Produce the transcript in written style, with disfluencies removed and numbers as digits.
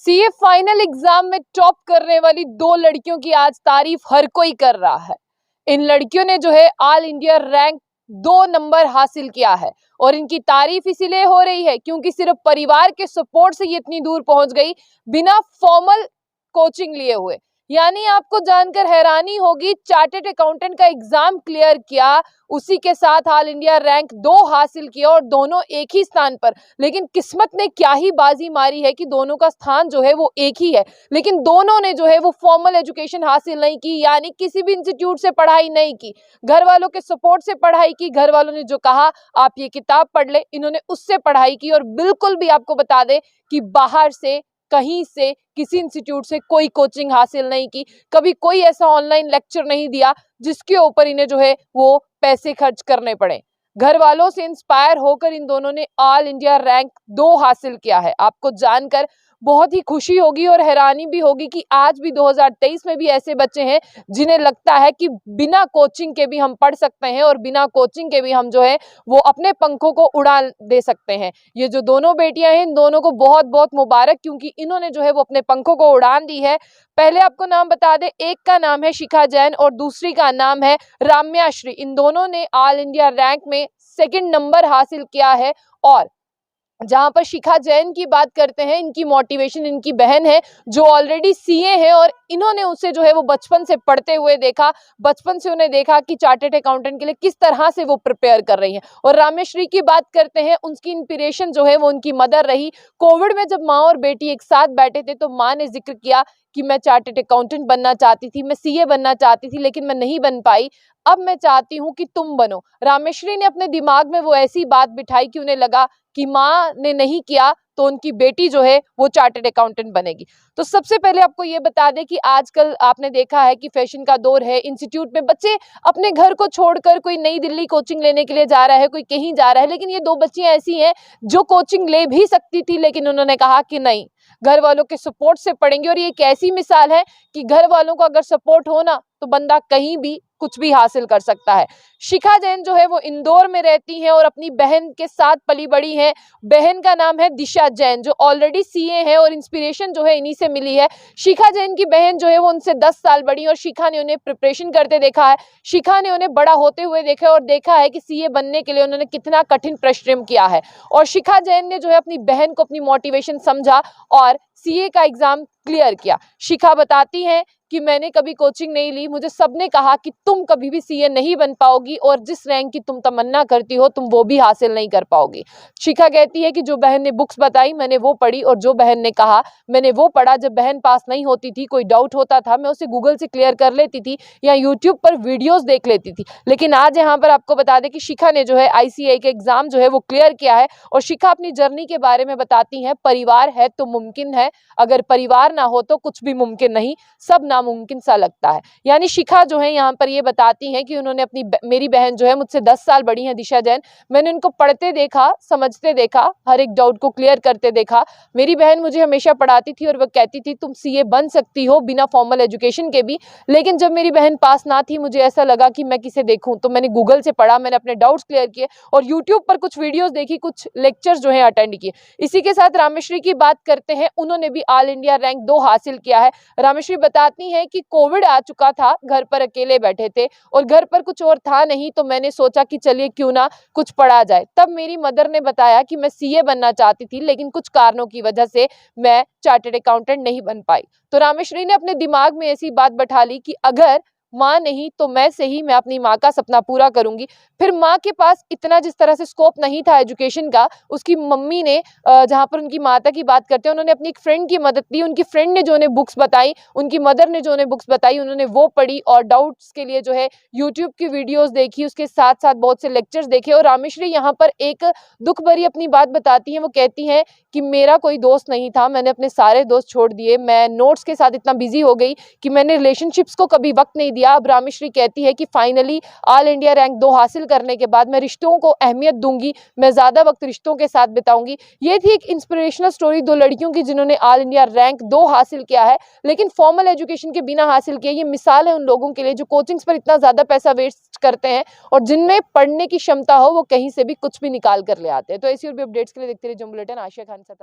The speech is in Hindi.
सीए फाइनल एग्जाम में टॉप करने वाली दो लड़कियों की आज तारीफ हर कोई कर रहा है। इन लड़कियों ने जो है ऑल इंडिया रैंक 2 नंबर हासिल किया है और इनकी तारीफ इसीलिए हो रही है क्योंकि सिर्फ परिवार के सपोर्ट से ये इतनी दूर पहुंच गई बिना फॉर्मल कोचिंग लिए हुए। यानी आपको जानकर हैरानी होगी, चार्टर्ड अकाउंटेंट का एग्जाम क्लियर किया, उसी के साथ ऑल इंडिया रैंक 2 हासिल किया और दोनों एक ही स्थान पर। लेकिन किस्मत ने क्या ही बाजी मारी है कि दोनों का स्थान जो है वो एक ही है, लेकिन दोनों ने जो है वो फॉर्मल एजुकेशन हासिल नहीं की, यानी किसी भी इंस्टीट्यूट से पढ़ाई नहीं की, घर वालों के सपोर्ट से पढ़ाई की। घर वालों ने जो कहा आप ये किताब पढ़ ले, इन्होंने उससे पढ़ाई की। और बिल्कुल भी आपको बता दें कि बाहर से, कहीं से, किसी इंस्टीट्यूट से कोई कोचिंग हासिल नहीं की, कभी कोई ऐसा ऑनलाइन लेक्चर नहीं दिया जिसके ऊपर इन्हें जो है वो पैसे खर्च करने पड़े। घर वालों से इंस्पायर होकर इन दोनों ने ऑल इंडिया रैंक 2 हासिल किया है। आपको जानकर बहुत ही खुशी होगी और हैरानी भी होगी कि आज भी 2023 में भी ऐसे बच्चे हैं जिन्हें लगता है कि बिना कोचिंग के भी हम पढ़ सकते हैं और बिना कोचिंग के भी हम जो है वो अपने पंखों को उड़ा दे सकते हैं। ये जो दोनों बेटियां हैं, इन दोनों को बहुत बहुत मुबारक, क्योंकि इन्होंने जो है वो अपने पंखों को उड़ान दी है। पहले आपको नाम बता दें, एक का नाम है शिखा जैन और दूसरी का नाम है राम्याश्री। इन दोनों ने ऑल इंडिया रैंक में 2nd नंबर हासिल किया है। और जहां पर शिखा जैन की बात करते हैं, इनकी मोटिवेशन इनकी बहन है जो ऑलरेडी सीए है और इन्होंने उसे जो है वो बचपन से पढ़ते हुए देखा, बचपन से उन्हें देखा कि चार्टर्ड अकाउंटेंट के लिए किस तरह से वो प्रिपेयर कर रही हैं। और रामेश्वरी की बात करते हैं, उनकी इंस्पिरेशन जो है वो उनकी मदर रही। कोविड में जब माँ और बेटी एक साथ बैठे थे तो माँ ने जिक्र किया कि मैं चार्टर्ड अकाउंटेंट बनना चाहती थी, मैं सीए बनना चाहती थी, लेकिन मैं नहीं बन पाई, अब मैं चाहती हूँ कि तुम बनो। रामेश्वरी ने अपने दिमाग में वो ऐसी बात बिठाई कि उन्हें लगा कि माँ ने नहीं किया तो उनकी बेटी जो है वो चार्टर्ड अकाउंटेंट बनेगी। तो सबसे पहले आपको ये बता दें कि आजकल आपने देखा है कि फैशन का दौर है, इंस्टीट्यूट में बच्चे अपने घर को छोड़कर कोई नई दिल्ली कोचिंग लेने के लिए जा रहा है, कोई कहीं जा रहा है। लेकिन ये दो बच्चियां ऐसी हैं जो कोचिंग ले भी सकती थी, लेकिन उन्होंने कहा कि नहीं, घर वालों के सपोर्ट से पढ़ेंगे। और ये एक ऐसी मिसाल है कि घर वालों को अगर सपोर्ट हो ना तो बंदा कहीं भी कुछ भी हासिल कर सकता है। शिखा जैन जो है वो इंदौर में रहती हैं और अपनी बहन के साथ पली बड़ी हैं। बहन का नाम है दिशा जैन जो ऑलरेडी सीए है और इंस्पिरेशन जो है इन्हीं से मिली है। शिखा जैन की बहन जो है वो उनसे 10 साल बड़ी और शिखा ने उन्हें प्रिपरेशन करते देखा है, शिखा ने उन्हें बड़ा होते हुए देखा और देखा है कि सीए बनने के लिए उन्होंने कितना कठिन परिश्रम किया है। और शिखा जैन ने जो है अपनी बहन को अपनी मोटिवेशन समझा और सीए का एग्जाम क्लियर किया। शिखा बताती हैं कि मैंने कभी कोचिंग नहीं ली, मुझे सबने कहा कि तुम कभी भी सीए नहीं बन पाओगी और जिस रैंक की तुम तमन्ना करती हो तुम वो भी हासिल नहीं कर पाओगी। शिखा कहती है कि जो बहन ने बुक्स बताई मैंने वो पढ़ी और जो बहन ने कहा मैंने वो पढ़ा। जब बहन पास नहीं होती थी, कोई डाउट होता था, मैं उसे गूगल से क्लियर कर लेती थी या यूट्यूब पर वीडियोज देख लेती थी। लेकिन आज यहाँ पर आपको बता दें कि शिखा ने जो है आईसीएआई के एग्जाम जो है वो क्लियर किया है। और शिखा अपनी जर्नी के बारे में बताती हैं, परिवार है तो मुमकिन है, अगर परिवार ना हो तो कुछ भी मुमकिन नहीं, सब नामुमकिन सा लगता है। यानी शिखा जो है यहाँ पर ये बताती हैं कि उन्होंने अपनी मेरी बहन जो है मुझसे 10 साल बड़ी है दिशा जैन, मैंने उनको पढ़ते देखा, समझते देखा, हर एक डाउट को क्लियर करते देखा। मेरी बहन मुझे हमेशा पढ़ाती थी और वह कहती थी तुम सीए बन सकती हो बिना फॉर्मल एजुकेशन के भी। लेकिन जब मेरी बहन पास ना थी, मुझे ऐसा लगा कि मैं किसे देखूं, तो मैंने गूगल से पढ़ा, मैंने अपने डाउट्स क्लियर किए और यूट्यूब पर कुछ वीडियोस देखी, कुछ लेक्चर्स जो है अटेंड किए। इसी के साथ रामेश्वरी की बात करते हैं, उन्होंने भी ऑल इंडिया रैंक 2 हासिल किया है। रामेश्वरी बताती हैं कि कोविड आ चुका था, घर पर अकेले बैठे थे और घर पर कुछ और था नहीं, तो मैंने सोचा कि चलिए क्यों ना कुछ पढ़ा जाए। तब मेरी मदर ने बताया कि मैं सीए बनना चाहती थी, लेकिन कुछ कारणों की वजह से मैं चार्टर्ड अकाउंटेंट नहीं बन पाई। तो रामेश्वरी ने अपने दिमाग में ऐसी बात बैठा ली कि अगर माँ नहीं तो मैं सही, मैं अपनी माँ का सपना पूरा करूंगी। फिर माँ के पास इतना जिस तरह से स्कोप नहीं था एजुकेशन का, उसकी मम्मी ने जहाँ पर उनकी माता की बात करते हैं, उन्होंने अपनी एक फ्रेंड की मदद ली। उनकी फ्रेंड ने जो उन्हें बुक्स बताई, उनकी मदर ने जो उन्हें बुक्स बताई, उन्होंने वो पढ़ी और डाउट्स के लिए जो है यूट्यूब की वीडियोस देखी, उसके साथ साथ बहुत से लेक्चर्स देखे। और रामेश्वरी यहाँ पर एक दुख भरी अपनी बात बताती हैं, वो कहती हैं कि मेरा कोई दोस्त नहीं था, मैंने अपने सारे दोस्त छोड़ दिए, मैं नोट्स के साथ इतना बिजी हो गई कि मैंने रिलेशनशिप्स को कभी वक्त नहीं दिया। अब रामेश्वरी कहती है कि फाइनली ऑल इंडिया रैंक 2 हासिल करने के बाद मैं रिश्तों को अहमियत दूंगी, मैं ज्यादा वक्त रिश्तों के साथ बिताऊंगी। ये थी एक इंस्पिरेशनल स्टोरी दो लड़कियों की जिन्होंने ऑल इंडिया रैंक 2 हासिल किया है, लेकिन फॉर्मल एजुकेशन के बिना हासिल किया। ये मिसाल है उन लोगों के लिए जो कोचिंग्स पर इतना ज्यादा पैसा वेस्ट करते हैं और जिनमें पढ़ने की क्षमता हो वो कहीं से भी कुछ भी निकाल कर ले आते हैं। तो ऐसी और भी अपडेट्स के लिए देखते रहिए जंग बुलेटिन। आशिया खान से।